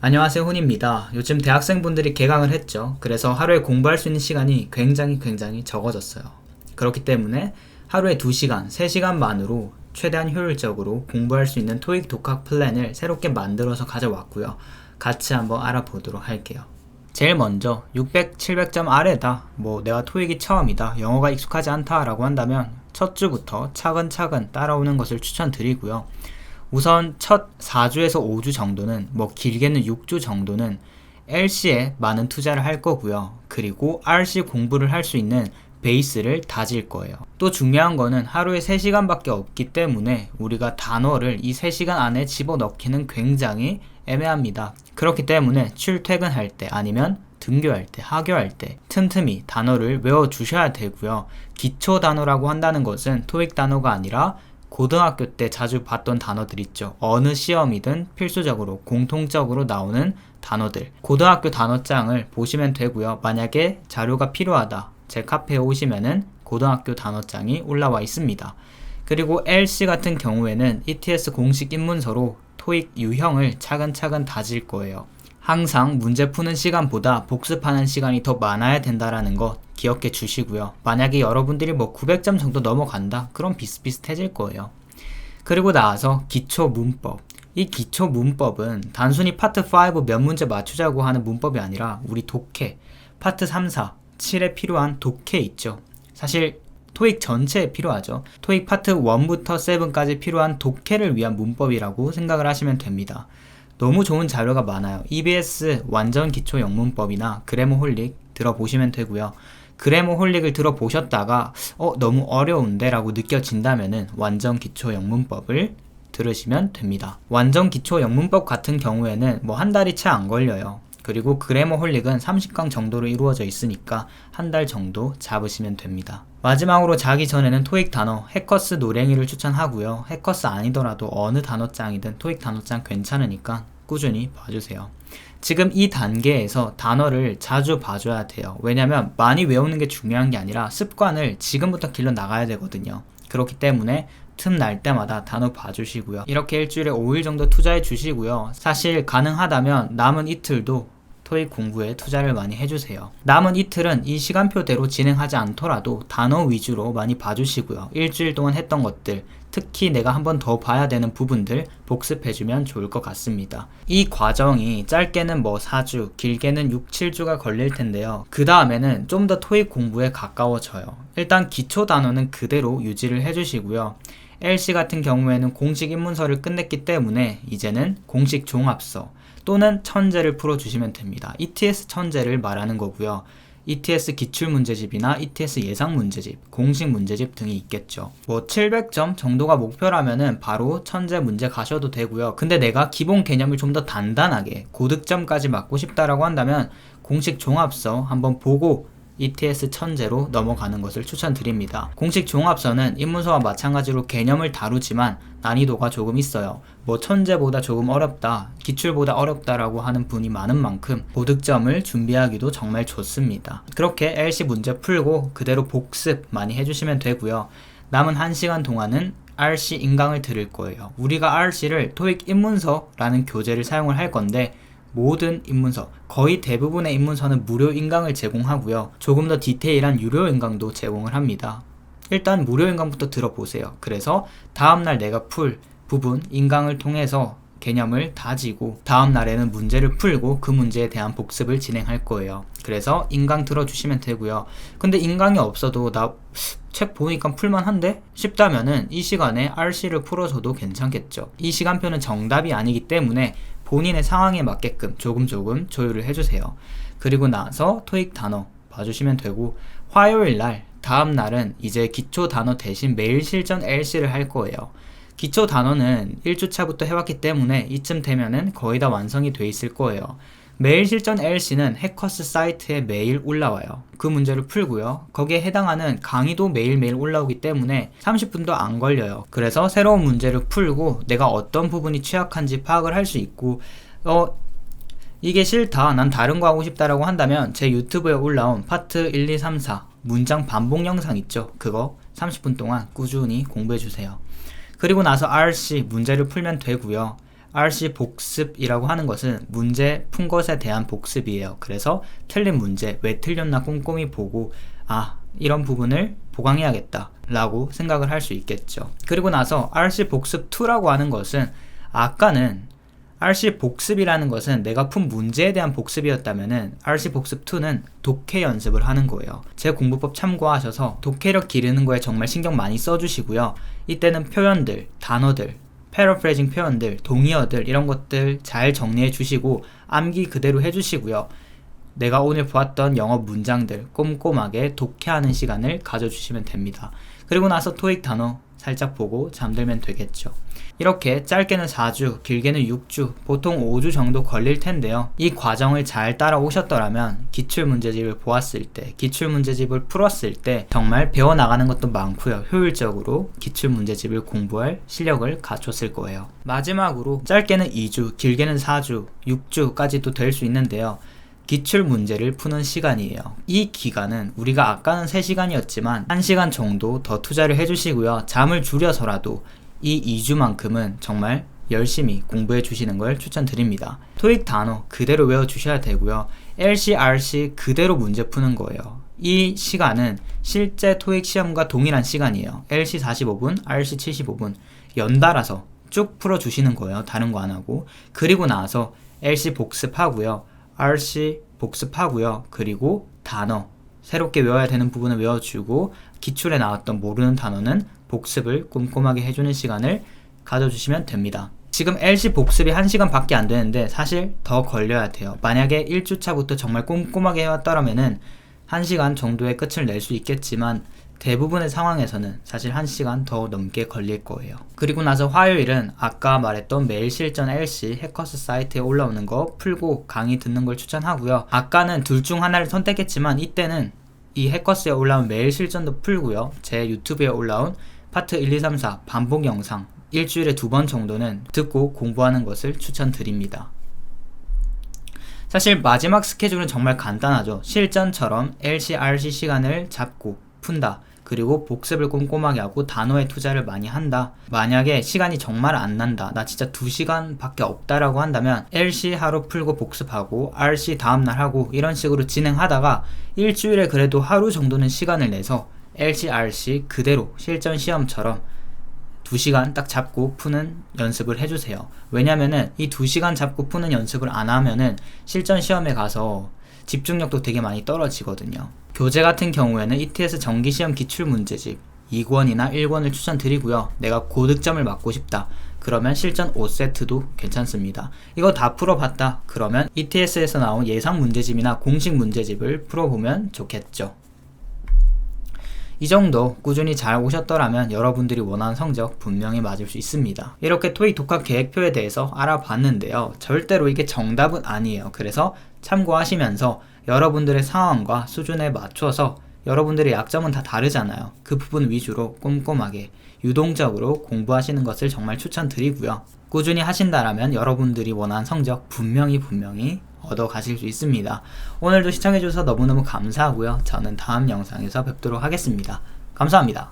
안녕하세요, 훈입니다. 요즘 대학생분들이 개강을 했죠. 그래서 하루에 공부할 수 있는 시간이 굉장히 적어졌어요. 그렇기 때문에 하루에 2시간, 3시간만으로 최대한 효율적으로 공부할 수 있는 토익 독학 플랜을 새롭게 만들어서 가져왔고요. 같이 한번 알아보도록 할게요. 제일 먼저 600, 700점 아래다, 내가 토익이 처음이다, 영어가 익숙하지 않다 라고 한다면 첫 주부터 차근차근 따라오는 것을 추천드리고요. 우선 첫 4주에서 5주 정도는, 길게는 6주 정도는 LC에 많은 투자를 할 거고요. 그리고 RC 공부를 할 수 있는 베이스를 다질 거예요. 또 중요한 거는 하루에 3시간밖에 없기 때문에 우리가 단어를 이 3시간 안에 집어넣기는 굉장히 애매합니다. 그렇기 때문에 출퇴근할 때 아니면 등교할 때, 하교할 때 틈틈이 단어를 외워주셔야 되고요. 기초 단어라고 한다는 것은 토익 단어가 아니라 고등학교 때 자주 봤던 단어들 있죠. 어느 시험이든 필수적으로 공통적으로 나오는 단어들, 고등학교 단어장을 보시면 되고요. 만약에 자료가 필요하다, 제 카페에 오시면은 고등학교 단어장이 올라와 있습니다. 그리고 LC 같은 경우에는 ETS 공식 입문서로 토익 유형을 차근차근 다질 거예요. 항상 문제 푸는 시간보다 복습하는 시간이 더 많아야 된다라는 거 기억해 주시고요. 만약에 여러분들이 900점 정도 넘어간다? 그럼 비슷비슷해질 거예요. 그리고 나와서 기초 문법. 이 기초 문법은 단순히 파트 5 몇 문제 맞추자고 하는 문법이 아니라 우리 독해, 파트 3, 4, 7에 필요한 독해 있죠. 사실 토익 전체에 필요하죠. 토익 파트 1부터 7까지 필요한 독해를 위한 문법이라고 생각을 하시면 됩니다. 너무 좋은 자료가 많아요. EBS 완전 기초 영문법이나 그래머홀릭 들어보시면 되고요. 그래머홀릭을 들어보셨다가 너무 어려운데 라고 느껴진다면은 완전 기초 영문법을 들으시면 됩니다. 완전 기초 영문법 같은 경우에는 한 달이 채 안 걸려요. 그리고 그래머홀릭은 30강 정도로 이루어져 있으니까 한 달 정도 잡으시면 됩니다. 마지막으로 자기 전에는 토익 단어 해커스 노랭이를 추천하고요. 해커스 아니더라도 어느 단어장이든 토익 단어장 괜찮으니까 꾸준히 봐주세요. 지금 이 단계에서 단어를 자주 봐줘야 돼요. 왜냐면 많이 외우는 게 중요한 게 아니라 습관을 지금부터 길러 나가야 되거든요. 그렇기 때문에 틈 날 때마다 단어 봐주시고요. 이렇게 일주일에 5일 정도 투자해 주시고요. 사실 가능하다면 남은 이틀도 토익 공부에 투자를 많이 해주세요. 남은 이틀은 이 시간표대로 진행하지 않더라도 단어 위주로 많이 봐주시고요. 일주일 동안 했던 것들, 특히 내가 한 번 더 봐야 되는 부분들 복습해주면 좋을 것 같습니다. 이 과정이 짧게는 4주, 길게는 6, 7주가 걸릴 텐데요. 그 다음에는 좀 더 토익 공부에 가까워져요. 일단 기초 단어는 그대로 유지를 해주시고요. LC 같은 경우에는 공식 입문서를 끝냈기 때문에 이제는 공식 종합서 또는 천재를 풀어주시면 됩니다. ETS 천재를 말하는 거고요. ETS 기출문제집이나 ETS 예상문제집, 공식 문제집 등이 있겠죠. 700점 정도가 목표라면은 바로 천재 문제 가셔도 되고요. 근데 내가 기본 개념을 좀 더 단단하게 고득점까지 맞고 싶다라고 한다면 공식 종합서 한번 보고 ETS 천재로 넘어가는 것을 추천드립니다. 공식 종합서는 입문서와 마찬가지로 개념을 다루지만 난이도가 조금 있어요. 천재보다 조금 어렵다, 기출보다 어렵다라고 하는 분이 많은 만큼 고득점을 준비하기도 정말 좋습니다. 그렇게 LC 문제 풀고 그대로 복습 많이 해주시면 되고요. 남은 1시간 동안은 RC 인강을 들을 거예요. 우리가 RC를 토익 입문서라는 교재를 사용을 할 건데 모든 입문서, 거의 대부분의 입문서는 무료 인강을 제공하고요. 조금 더 디테일한 유료 인강도 제공을 합니다. 일단 무료 인강부터 들어보세요. 그래서 다음날 내가 풀 부분 인강을 통해서 개념을 다지고 다음날에는 문제를 풀고 그 문제에 대한 복습을 진행할 거예요. 그래서 인강 들어주시면 되고요. 근데 인강이 없어도 나 책 보니까 풀만한데? 싶다면은 이 시간에 RC를 풀어줘도 괜찮겠죠. 이 시간표는 정답이 아니기 때문에 본인의 상황에 맞게끔 조금 조율을 해주세요. 그리고 나서 토익 단어 봐주시면 되고, 화요일날 다음날은 이제 기초 단어 대신 매일 실전 LC를 할 거예요. 기초 단어는 1주차부터 해왔기 때문에 이쯤 되면은 거의 다 완성이 돼 있을 거예요. 매일 실전 LC는 해커스 사이트에 매일 올라와요. 그 문제를 풀고요. 거기에 해당하는 강의도 매일매일 올라오기 때문에 30분도 안 걸려요. 그래서 새로운 문제를 풀고 내가 어떤 부분이 취약한지 파악을 할 수 있고, 이게 싫다, 난 다른 거 하고 싶다라고 한다면 제 유튜브에 올라온 파트 1, 2, 3, 4 문장 반복 영상 있죠? 그거 30분 동안 꾸준히 공부해주세요. 그리고 나서 RC 문제를 풀면 되고요. RC 복습이라고 하는 것은 문제 푼 것에 대한 복습이에요. 그래서 틀린 문제, 왜 틀렸나 꼼꼼히 보고 이런 부분을 보강해야겠다 라고 생각을 할 수 있겠죠. 그리고 나서 RC 복습 2라고 하는 것은 아까는 RC 복습이라는 것은 내가 푼 문제에 대한 복습이었다면은 RC 복습 2는 독해 연습을 하는 거예요. 제 공부법 참고하셔서 독해력 기르는 거에 정말 신경 많이 써주시고요. 이때는 표현들, 단어들, 패러프레이징 표현들, 동의어들 이런 것들 잘 정리해 주시고 암기 그대로 해주시고요. 내가 오늘 보았던 영어 문장들 꼼꼼하게 독해하는 시간을 가져주시면 됩니다. 그리고 나서 토익 단어 살짝 보고 잠들면 되겠죠. 이렇게 짧게는 4주, 길게는 6주, 보통 5주 정도 걸릴 텐데요. 이 과정을 잘 따라오셨더라면 기출문제집을 보았을 때, 기출문제집을 풀었을 때 정말 배워나가는 것도 많고요. 효율적으로 기출문제집을 공부할 실력을 갖췄을 거예요. 마지막으로 짧게는 2주, 길게는 4주, 6주까지도 될 수 있는데요. 기출 문제를 푸는 시간이에요. 이 기간은 우리가 아까는 3시간이었지만 1시간 정도 더 투자를 해주시고요. 잠을 줄여서라도 이 2주만큼은 정말 열심히 공부해 주시는 걸 추천드립니다. 토익 단어 그대로 외워주셔야 되고요. LC, RC 그대로 문제 푸는 거예요. 이 시간은 실제 토익 시험과 동일한 시간이에요. LC 45분, RC 75분 연달아서 쭉 풀어주시는 거예요. 다른 거 안 하고. 그리고 나서 LC 복습하고요. RC 복습하고요. 그리고 단어 새롭게 외워야 되는 부분을 외워주고 기출에 나왔던 모르는 단어는 복습을 꼼꼼하게 해주는 시간을 가져주시면 됩니다. 지금 LC 복습이 1시간 밖에 안 되는데 사실 더 걸려야 돼요. 만약에 1주차부터 정말 꼼꼼하게 해왔더라면은 1시간 정도의 끝을 낼 수 있겠지만 대부분의 상황에서는 사실 1시간 더 넘게 걸릴 거예요. 그리고 나서 화요일은 아까 말했던 매일 실전 LC 해커스 사이트에 올라오는 거 풀고 강의 듣는 걸 추천하고요. 아까는 둘 중 하나를 선택했지만 이때는 이 해커스에 올라온 매일 실전도 풀고요. 제 유튜브에 올라온 파트 1, 2, 3, 4 반복 영상 일주일에 2번 정도는 듣고 공부하는 것을 추천드립니다. 사실 마지막 스케줄은 정말 간단하죠. 실전처럼 LC, RC 시간을 잡고 푼다. 그리고 복습을 꼼꼼하게 하고 단어에 투자를 많이 한다. 만약에 시간이 정말 안 난다. 나 진짜 2시간 밖에 없다라고 한다면 LC 하루 풀고 복습하고 RC 다음날 하고 이런 식으로 진행하다가 일주일에 그래도 하루 정도는 시간을 내서 LC, RC 그대로 실전 시험처럼 2시간 딱 잡고 푸는 연습을 해주세요. 왜냐면은 이 2시간 잡고 푸는 연습을 안 하면은 실전 시험에 가서 집중력도 되게 많이 떨어지거든요. 교재 같은 경우에는 ETS 정기시험 기출문제집 2권이나 1권을 추천드리고요. 내가 고득점을 맞고 싶다. 그러면 실전 5세트도 괜찮습니다. 이거 다 풀어봤다. 그러면 ETS에서 나온 예상 문제집이나 공식 문제집을 풀어보면 좋겠죠. 이 정도 꾸준히 잘 오셨더라면 여러분들이 원하는 성적 분명히 맞을 수 있습니다. 이렇게 토익 독학 계획표에 대해서 알아봤는데요. 절대로 이게 정답은 아니에요. 그래서 참고하시면서 여러분들의 상황과 수준에 맞춰서 여러분들의 약점은 다 다르잖아요. 그 부분 위주로 꼼꼼하게 유동적으로 공부하시는 것을 정말 추천드리고요. 꾸준히 하신다라면 여러분들이 원하는 성적 분명히 얻어 가실 수 있습니다. 오늘도 시청해주셔서 너무너무 감사하고요. 저는 다음 영상에서 뵙도록 하겠습니다. 감사합니다.